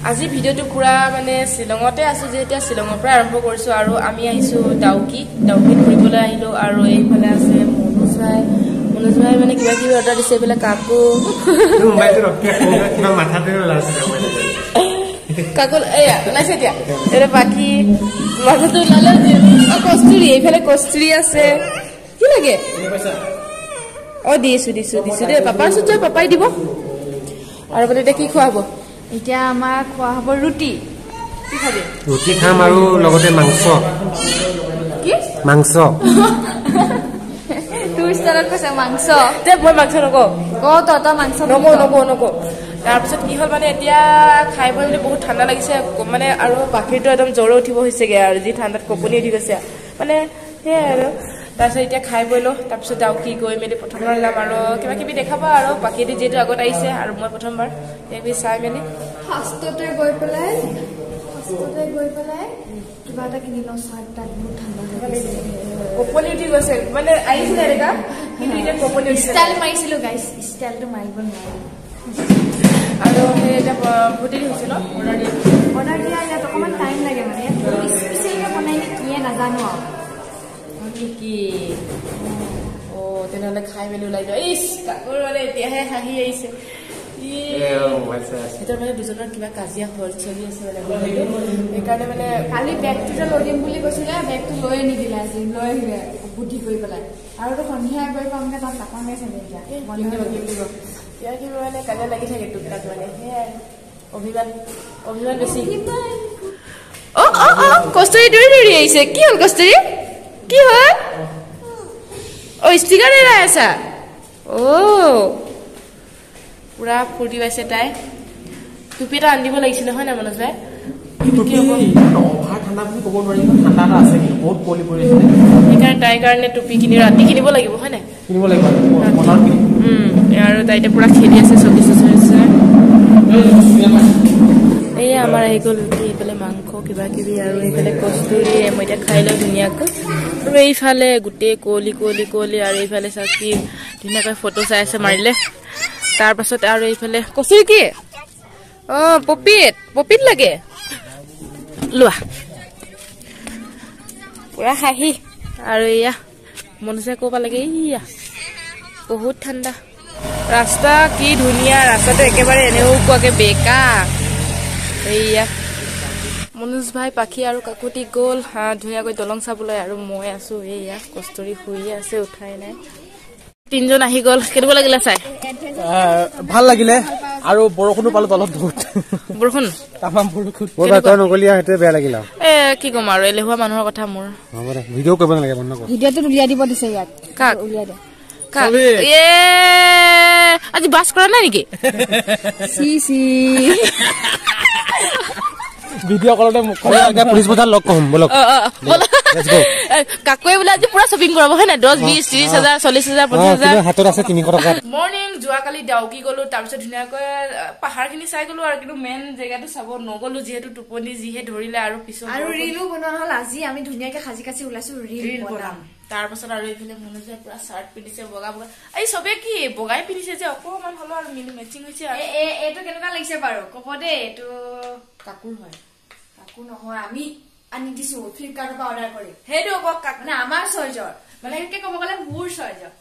আজি ভিডিওটো পুৰা মানে শ্বিলঙতে আছো যেতিয়া শ্বিলঙৰ পৰা আৰম্ভ কৰিছো আৰু আমি আহিছো ডাউকি ঘুৰিবলৈ আহিলো আৰু এইফালে আছে মনোজ ভাই মানে কিবা কিবি অৰ্ডাৰ দিছে এইফালে কাকু কাকু এয়া ওলাইছে এতিয়া এতিয়া বাকী মাথাটো ওলালে কস্তুৰী এইফালে কস্তুৰী আছে কি লাগে দিছো দে পাপাৰ চুট পাপাই দিব আৰু মানে এতিয়া কি খোৱা হ'ব এতিয়া আমাৰ খোৱা হ'ব ৰুটি কি খাবি ৰুটি খাম আৰু লগতে মাংস তোৰ ষ্টাইলত কৈছে মাংস দে মই মাংস নকওঁ তই মাংস নকওঁ তাৰপিছত কি হ'ল মানে এতিয়া খাই বৈ মানে বহুত ঠাণ্ডা লাগিছে মানে আৰু বাকীটো একদম জ্বৰ উঠিব হৈছেগে আৰু যি ঠাণ্ডাত কঁপনি উঠি গৈছে মানে সেয়াই আৰু তাৰপিছত এতিয়া খাই বৈ লওঁ তাৰপিছত ডাউকি গৈ মেলি প্ৰথমবাৰ যাম আৰু কিবা কিবি দেখাব আৰু বাকীটো যিহেতু আগত আহিছে আৰু মই প্ৰথমবাৰ এইবি চাই মেলি ফাৰ্ষ্টতে গৈ পেলাই কিবা এটা কিনি লওঁ চাৰ্ট তাত বহুত ঠাণ্ডা কঁপনি উঠি গৈছে মানে আহিছিলে এনেকা কিন্তু এতিয়া কঁপনি ষ্টাইল মাৰিছিলোঁ গাইছ ষ্টাইলটো মাৰিব নোৱাৰোঁ আৰু সেই এতিয়া বহুত দেৰি হৈছে ন অৰ্ডাৰ দিয়া ইয়াত অকণমান টাইম লাগে মানে স্পেচিয়েলকৈ বনাই কিয়ে নাজানো আৰু কি তেনেহ'লে খাই মেলি ওলাই যোৱা ইচ কাকোৰ মানে এতিয়াহে হাঁহি আহিছে ভিতৰত মানে দুজনৰ কিবা কাজিয়া চলি আছে মানে সেইকাৰণে মানে কালি বেগটো যে লৈ দিম বুলি কৈছিলে বেগটো লৈয়ে নিদিলে আজি লৈ আহিলে বুদ্ধি কৰি পেলাই আৰু সন্ধিয়া গৈ পামগে তাত কাপা নাই চাগে এতিয়া কিবা কিবি মানে কাজিয়া লাগি থাকে টুকটাক মানে সেয়াই অভিমান বেছি কস্তুৰী দৌৰি আহিছে কি হ'ল কস্তুৰী কি হ'ল ষ্টিকাৰ এৰাই আছা পুৰা ফূৰ্তি পাইছে তাই টুপি এটা আনিব লাগিছিলে হয় নাই মনোজ ভাই সেইকাৰণে তাইৰ কাৰণে টুপি কিনি ৰাতি কিনিব লাগিব হয় নাই আৰু তাই এতিয়া পুৰা খেলি আছে চলিছে এয়া আমাৰ আহি গ'ল ৰুটি এইফালে মাংস কিবা কিবি আৰু এইফালে কস্তুৰী মই এতিয়া খাই লওঁ ধুনীয়াকৈ আৰু এইফালে গোটেই কুঁৱলী আৰু এইফালে চাওক কি ধুনীয়াকৈ ফটো চাই আছে মাৰিলে তাৰপাছত আৰু এইফালে কস্তুৰী কি পপিত লাগে লোৱা পুৰা হাঁহি আৰু এয়া মনুষ্য ক'ব লাগে ইয়া বহুত ঠাণ্ডা ৰাস্তা কি ধুনীয়া ৰাস্তাটো একেবাৰে এনেও কোৱাকে বেকা এইয়া মনোজ ভাই পাখি আৰু কাকুতি গ'ল ধুনীয়াকৈ দলং চাবলৈ আৰু মই আছো এইয়া কস্তুৰী শুই আছে উঠাই নাই তিনজন আহি গ'ল কেনেকুৱা লাগিলে চাই ভাল লাগিলে আৰু বৰষুণো পালো তলত বৰষুণ নগলীয়া সেইটোৱে বেয়া লাগিল কি ক'ম আৰু এলেহুৱা মানুহৰ কথা মোৰ ভিডিঅ' কৰিব নালাগে ভিডিঅ'টো উলিয়াই দিব দিছে ইয়াত কাক উলিয়াই দে আজি বাছ কৰা নাই নেকি ভিডিঅ' কলতে পুলিচ বজাৰ লগ কম বলক কাকুৱে বোলে আজি পুৰা শ্বপিং কৰাব হয় নাই 10 20 30 হাজাৰ 40 হাজাৰ 50 হাজাৰ হাতত আছে 300 টকা মৰ্নিং যোৱাকালি ডাউকি গলো তাৰপিছত ধুনীয়াকৈ পাহাৰখিনি চাই গলো আৰু কিন্তু মেইন জেগাটো চাব নগলো যিহেতু টোপনি যিহে ধৰিলে আৰু পিছত আৰু ৰিলো বনোৱা হ'ল আজি আমি ধুনীয়াকৈ সাজি কাচি ওলাইছো ৰিল বনাম তাৰপাছত আৰু এইফালে মনোজে পুৰা চাৰ্ট পিন্ধিছে বগা এই চবে কি বগাই পিন্ধিছে যে অকণমান হলো আৰু মিলি মেচিং হৈছে এইটো কেনেকুৱা লাগিছে বাৰু ক'ব দেই এইটো কাকুৰ হয় কাকু নহয় আমি আনি দিছো ফ্লিপকাৰ্টৰ পৰা অৰ্ডাৰ কৰি সেইটো আকৌ মানে আমাৰ চইজৰ মানে এনেকে ক'ব গ'লে মোৰ চইজৰ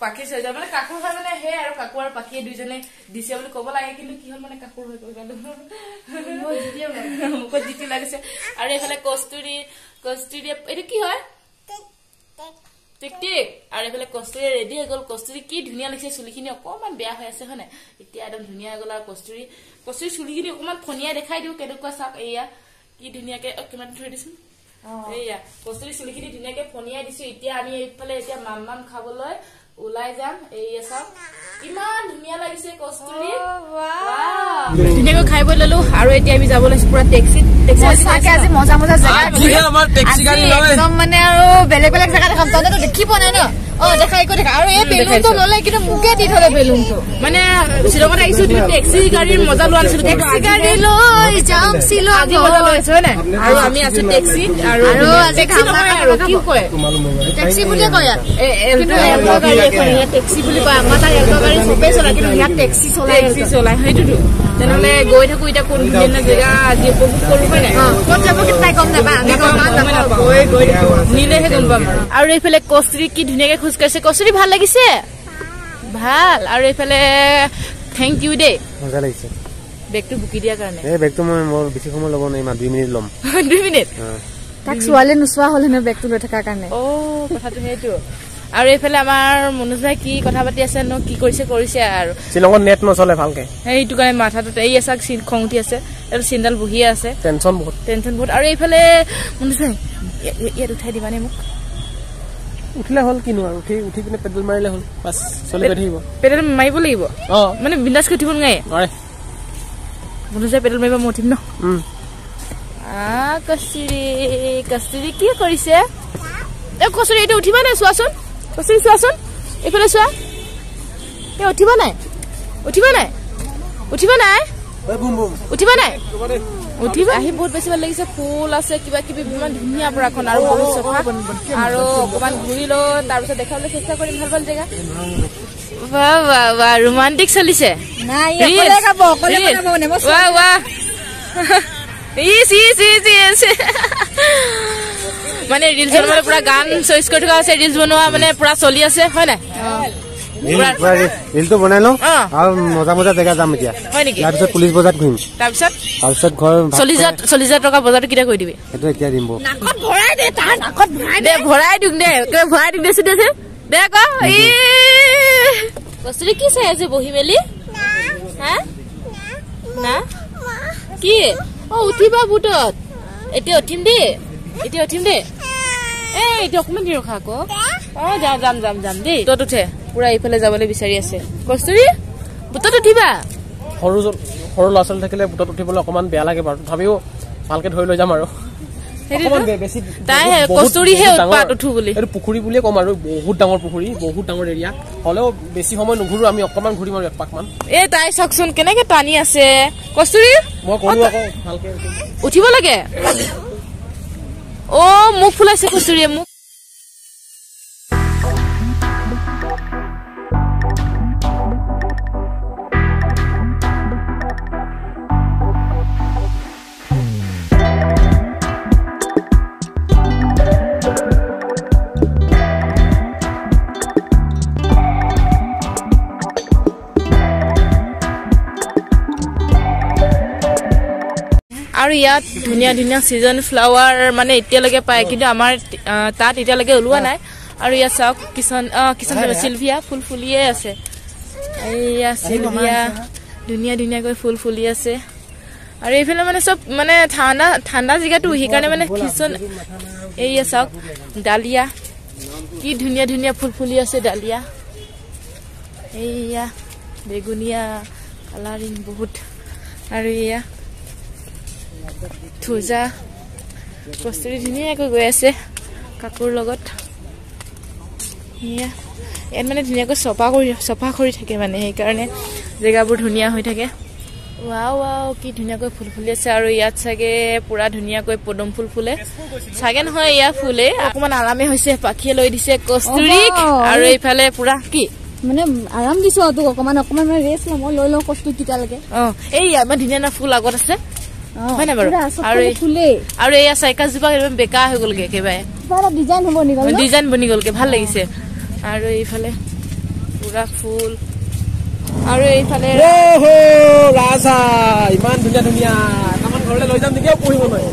পাখি চইজৰ মানে কাকুৰ হয় মানে সেই আৰু কাকু আৰু পাখিয়ে দুইজনে দিছে বুলি ক'ব লাগে কিন্তু কি হ'ল মানে কাকুৰ হৈ গ'ল মুখত জিতি লাগিছে আৰু এইফালে কস্তুৰী এইটো কি হয় টিক আৰু এইফালে কস্তুৰী ৰেডি হৈ গ'ল কস্তুৰী কি ধুনীয়া লাগিছে চুলিখিনি অকণমান বেয়া হৈ আছে হয় নাই এতিয়া একদম ধুনীয়া হৈ গ'ল আৰু কস্তুৰী চুলিখিনি অকণমান ফনিয়াই দেখাই দিওঁ কেনেকুৱা চাওক এয়া কি ধুনীয়াকে কিমান থৈ দিছো এয়া কস্তুৰী চুলিখিনি ধুনীয়াকে ফনিয়াই দিছো এতিয়া আমি এইফালে এতিয়া মাম খাবলৈ ওলাই যাম এয়া চাওক ইমান ধুনীয়া লাগিছে কস্তুৰী ধুনীয়াকৈ খাই বৈ ললো আৰু এতিয়া আমি যাব লৈছো পুৰা টেক্সিত আজি মজা জেগা একদম মানে আৰু বেলেগ জেগা দেখাম তহঁতে দেখি পোৱা নাই ন দেখাই দেখা আৰু এই বেলুনটো ললে কিন্তু মোকে দি থলে বেলুনটো মানে শ্বিলঙত আহিছো তুমি টেক্সি গাড়ীৰ মজা লোৱা নাছিলো টেক্সি গাড়ী লৈ যাম শ্বিলং আজি মজা লৈছো হয় নাই আৰু আমি আছো টেক্সিত আৰু টেক্সি নহয় আৰু কি কয় টেক্সি বুলি কয় কিন্তু এল্টো গাড়ী এখন টেক্সি বুলি কয় আমাৰ তাৰ এল্টো গাড়ী চবেই চলাই কিন্তু ইয়াত টেক্সি চলাই সেইটোতো তেনেহ'লে গৈ থাকো এতিয়া কোন ধুনীয়া জেগা আজি উপভোগ কৰো হয় নাই ক'ত যাব কি তাই গম নাপা আমি গৈ নিলেহে গম পাম আৰু এইফালে কস্তুৰী কি ধুনীয়াকে খোজ কাঢ়িছে কস্তুৰী ভাল লাগিছে ভাল আৰু এইফালে থেংক ইউ দে মজা লাগিছে বেগটো বুকি দিয়াৰ কাৰণে এই বেগটো মই বেছি সময় ল'ব নাই মা 2 মিনিট ল'ম 2 মিনিট তাক ছোৱালী নোচোৱা হ'ল হেনো বেগটো লৈ থকাৰ কাৰণে কথাটো সেইটো আৰু এইফালে আমাৰ মনোজ ভাই কি কথা পাতি আছে ন কি কৰিছে আৰু শ্বিলঙত নেট নচলে ভালকে সেইটো কাৰণে মাথাটোত এই আছে খং উঠি আছে আৰু চিন্তাল বহিয়ে আছে টেনচন বহুত আৰু এইফালে মনোজ ভাই ইয়াত উঠাই দিবানে মোক উঠিলে হ'ল কিনো আৰু উঠি পিনে পেডেল মাৰিলে হ'ল বাছ চলি গৈ থাকিব পেডেল মাৰিব লাগিব মানে বিন্দাছকৈ উঠিব নোৱাৰে মনোজ ভাই পেডেল মাৰিব মই উঠিম ন কস্তুৰী কি কৰিছে কস্তুৰী এইটো উঠিবা নাই চোৱাচোন কস্তুৰী চোৱাচোন এইফালে চোৱা উঠিবা নাই উঠিবা আহি বহুত বেছি ভাল লাগিছে ফুল আছে কিবা কিবি ইমান ধুনীয়া পৰাখন আৰু বহুত চফা আৰু অকমান ঘূৰি লৈ তাৰপিছত দেখাবলৈ চেষ্টা কৰিম ভাল জেগা বাহ ৰোমান্টিক চলিছে মানে ৰিলছ বনাবলৈ পুৰা গান চইচ কৰি থকা আছে ৰিলছ বনোৱা মানে পুৰা চলি আছে হয় নাই ৰিলটো বনাই লওঁ আৰু মজা জেগা যাম এতিয়া হয় নেকি তাৰপিছত পুলিচ বজাৰত ঘূৰিম তাৰপিছত ঘৰ 40,000 টকা বজাৰটো কেতিয়া কৰি দিবি সেইটো এতিয়া দিম ভৰাই দিম দে আকৌ কস্তুৰী কি চাই আছে বহি মেলি কি উঠিবা বুটত এতিয়া উঠিম দে এতিয়া অকমান দি ৰখা আকৌ যাম দেই তত উঠে পুৰা এইফালে যাবলৈ বিচাৰি আছে কস্তুৰী বুটত উঠিবা সৰু ল'ৰা ছোৱালী থাকিলে বুটত উঠিবলৈ অকমান বেয়া লাগে বাৰু তথাপিও ভালকে ধৰি লৈ যাম আৰু পুখুৰী বুলিয়ে কম আৰু বহুত ডাঙৰ পুখুৰী বহুত ডাঙৰ এৰিয়া হলেও বেছি সময় নুঘূৰো আমি অকমান ঘূৰিম আৰু 1 পাক মান এই তাই চাওকচোন কেনেকে টানি আছে কস্তুৰী মই কৰো আকৌ ভালকে উঠিব লাগে মুখ ফুলাইছে কস্তুৰীয়ে মোক আৰু ইয়াত ধুনীয়া সিজন ফ্লাৱাৰ মানে এতিয়ালৈকে পায় কিন্তু আমাৰ তাত এতিয়ালৈকে ওলোৱা নাই আৰু ইয়াত চাওক কিষণ চিলভিয়া ফুল ফুলিয়ে আছে এইয়া চিলভিয়া ধুনীয়াকৈ ফুল ফুলি আছে আৰু এইফালে মানে চব মানে ঠাণ্ডা জেগাটো সেইকাৰণে মানে কিষণ এইয়া চাওক ডালিয়া কি ধুনীয়া ফুল ফুলি আছে ডালিয়া এইয়া বেগুনীয়া কালাৰিং বহুত আৰু এয়া থুজা কস্তুৰী ধুনীয়াকৈ গৈ আছে কাকুৰ লগত ইয়াত মানে ধুনীয়াকৈ চফা কৰি থাকে মানে সেইকাৰণে জেগাবোৰ ধুনীয়া হৈ থাকে ৱাও কি ধুনীয়াকৈ ফুল ফুলি আছে আৰু ইয়াত চাগে পুৰা ধুনীয়াকৈ পদুম ফুল ফুলে চাগে নহয় ইয়াত ফুলে অকমান আৰামে হৈছে পাখিয়ে লৈ দিছে কস্তুৰীক আৰু এইফালে পুৰা কি মানে আৰাম দিছো তোক অকমান মানে ৰেষ্ট লম লৈ লওঁ কস্তুৰী কিটালৈকে এই ইমান ধুনীয়া ফুল আগত আছে হয় না বাৰু আৰু এয়া চাইকাজোপা বেকা হৈ গ'লগে একেবাৰে ডিজাইন বনি গ'লগে ভাল লাগিছে আৰু এইফালে পুৰা ফুল আৰু এইফালে ৰাজা ইমান ধুনীয়া কামান ঘৰলৈ লৈ যাম নেকি পঢ়িব নোৱাৰে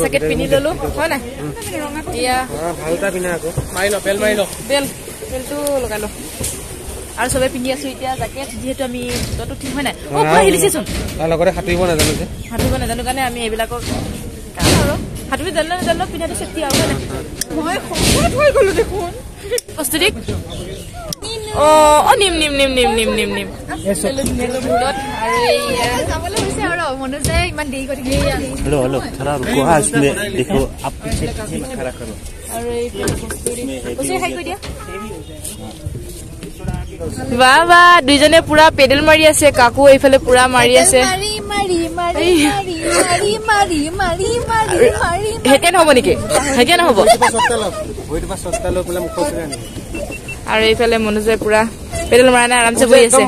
জেকেট পিনি ললো হয় না ইয়া ভালটা পিনা আকৌ মাৰি ল বেলটো লগাই ল আৰু সবে পিনি আছো এতিয়া জেকেট যেহেতু আমি ততো ঠিক হয় না পুৰা হিলিছেচোন লগতে সাঁতুৰিব নাজানো কাৰণে আমি এইবিলাকৰ আৰু সাঁতুৰি জানো পিন্ধাটো চেফটি আৰু হয় না মই খোৱাত হৈ গলো দেখোন কস্তুৰী নিম আৰু এই যাবলৈ হৈছে আৰু মনোজে ইমান দেৰি কৰি থাকে हेलो थोड़ा रुको हाँ इसमें देखो आप पीछे खड़ा करो আৰু এই কস্তুৰী হাই কৰি দিয়া বাহ দুইজনে পুৰা পেডেল মাৰি আছে কাকু এইফালে পুৰা মাৰি আছে মাৰি মাৰি মাৰি মাৰি মাৰি মাৰি মাৰি মাৰি হেকে নহব নেকি হেকে নহব আৰু এইফালে মনোজে পুৰা পেডেল মাৰা নাই আৰামছে বহি আছে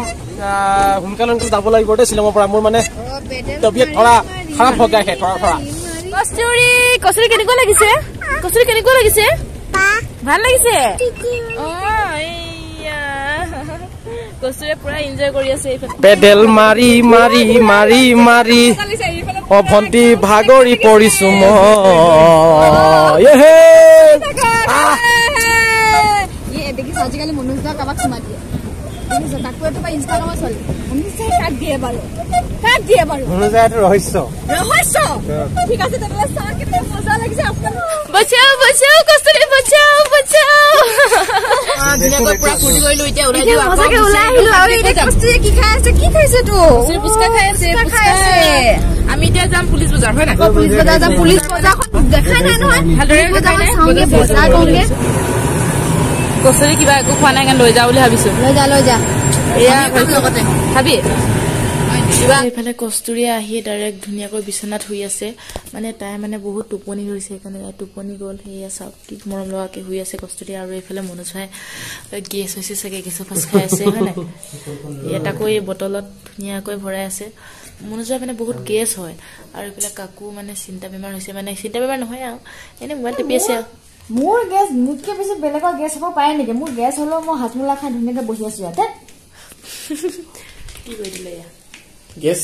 সোনকালে যাব লাগিব দে শ্বিলঙৰ পৰা মোৰ মানে তবিয়ত ধৰা খাৰাপ হৈ যায় ধৰা কচুৰি কেনেকুৱা লাগিছে ভাল লাগিছে কচুৰে পুৰা এনজয় কৰি আছে পেডেল মাৰি মাৰি মাৰি মাৰি অ ভন্টি ভাগৰি পৰিছো মই দেখিছ আজিকালি মনোজ দা কাবাক সোমা দিয়ে দেখিছ তাকো এটা ইনষ্টাগ্ৰামত চলে মনোজ দা কাক দিয়ে বাৰু মনোজ দা ৰহস্য ঠিক আছে তেনে চাহ কেনে মজা লাগিছে আপোনাৰ বচাও বচাও কচুৰি বচাও দিনাকৈ পুৰা ফুটি কৰিলো এতিয়া ওলাই দিও মজাকে ওলাই আহিলো আৰু এই কচুৰি কি খাইছে তো কচুৰি পুচকা খাই আছে আমি এতিয়া যাম পুলিচ বজাৰ হয় না পুলিচ বজাৰখন দেখা নাই নহয় ভালদৰে চাওঁগে বজাৰ কৰোঁগে কচুৰি কিবা একো খোৱা নাই কাৰণে লৈ যাওঁ বুলি ভাবিছো লৈ যা এয়া লগতে খাবি এইফালে কস্তুৰিয়ে আহি ডাইৰেক্ট ধুনীয়াকৈ বিচনাত শুই আছে মানে তাই মানে বহুত টোপনি হৈছে সেইকাৰণে তাই টোপনি গ'ল সেয়া চাওক কি মৰম লগাকে শুই আছে কস্তুৰি আৰু এইফালে মনোজ ভাই গেছ হৈছে চাগে গেছৰ ফাঁচ খাই আছে হয় নাই এটাকৈ এই বটলত ধুনীয়াকৈ ভৰাই আছে মনোজ ভাই মানে বহুত গেছ হয় আৰু এইফালে কাকু মানে চিন্তা বেমাৰ হৈছে মানে চিন্তা বেমাৰ নহয় আৰু এনে মোবাইল টিপি আছে মোৰ গেছ মুতকে বেছি বেলেগৰ গেছ হ'ব পাৰে নেকি মোৰ গেছ হ'লেও মই হাতমোলা খাই ধুনীয়াকৈ বহি আছো ইয়াতে কি কৰি দিলে ইয়াত গেছ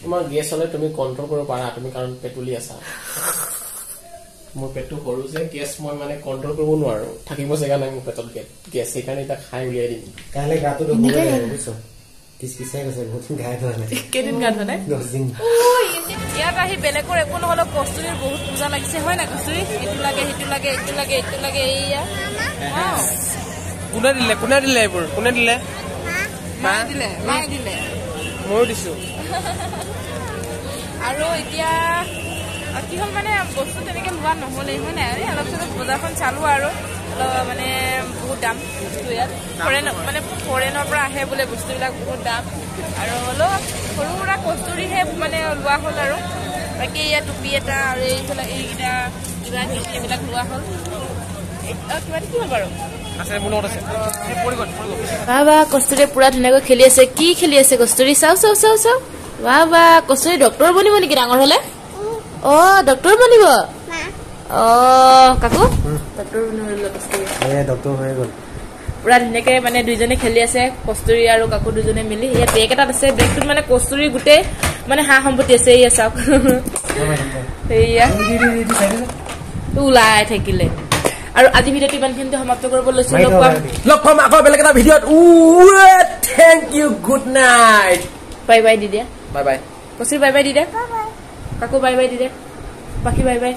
তোমাৰ গেছ হলে তুমি কন্ট্ৰল কৰিব পাৰা তুমি কাৰণ পেটুলি আছা মোৰ পেটটো সৰু যে গেছ মই মানে কন্ট্ৰল কৰিব নোৱাৰো থাকিব জেগা নাই মোৰ পেটত গেছ সেইকাৰণে এটা খাই উলিয়াই দিম কাইলৈ গাটো বুজিছো কিছকিছাই গৈছে বহুত গাই ধোৱা নাই কেইদিন গা ধোৱা নাই 10 দিন ইয়াত আহি বেলেগৰ একো নহ'লেও কস্তুৰিৰ বহুত পূজা লাগিছে হয় না কস্তুৰি এইটো লাগে সেইটো লাগে এইটো লাগে এইটো লাগে এইয়া কোনে দিলে এইবোৰ কোনে দিলে মায়ে দিলে ময়ো দিছো আৰু এতিয়া কি হ'ল মানে বস্তু তেনেকৈ লোৱা নহ'লেই হয় নাই অলপ চলপ বজাৰখন চালোঁ আৰু মানে বহুত দাম বস্তু ইয়াত ফৰেনৰ পৰা আহে বোলে বস্তুবিলাক বহুত দাম আৰু অলপ সৰু সুৰা কস্তুৰিহে মানে লোৱা হ'ল আৰু বাকী ইয়াত টুপি এটা আৰু এইফালে এইকেইটা কিবা কিবি এইবিলাক লোৱা হ'ল কিবা কি হ'ল বাৰু বাবা কস্তুৰি পুৰা ধুনীয়াকৈ খেলি আছে কি খেলি আছে কস্তুৰি চাও বাবা কস্তুৰি ডক্টৰ বনিব নেকি ডাঙৰ হলে অ ডক্টৰ বনিব অ কাকু ডক্টৰ বনিব কস্তুৰি ডক্টৰ হৈ গ'ল পুৰা ধুনীয়াকৈ মানে দুইজনে খেলি আছে কস্তুৰি আৰু কাকু দুজনে মিলি ইয়াত বেগ এটাত আছে বেগটোত মানে কস্তুৰি গোটেই মানে সা সম্পত্তি আছে এয়া চাওক সেয়া ওলাই থাকিলে আৰু আজি ভিডিঅ'টো ইমানখিনিতে সমাপ্ত কৰিব লৈছো লগ পাম আকৌ বেলেগ এটা ভিডিঅ'ত thank you good night bye bye দি দিয়া বাই বাই কস্তুৰি বাই বাই দি দিয়া কাকু বাই বাই দি দিয়া বাকী বাই বাই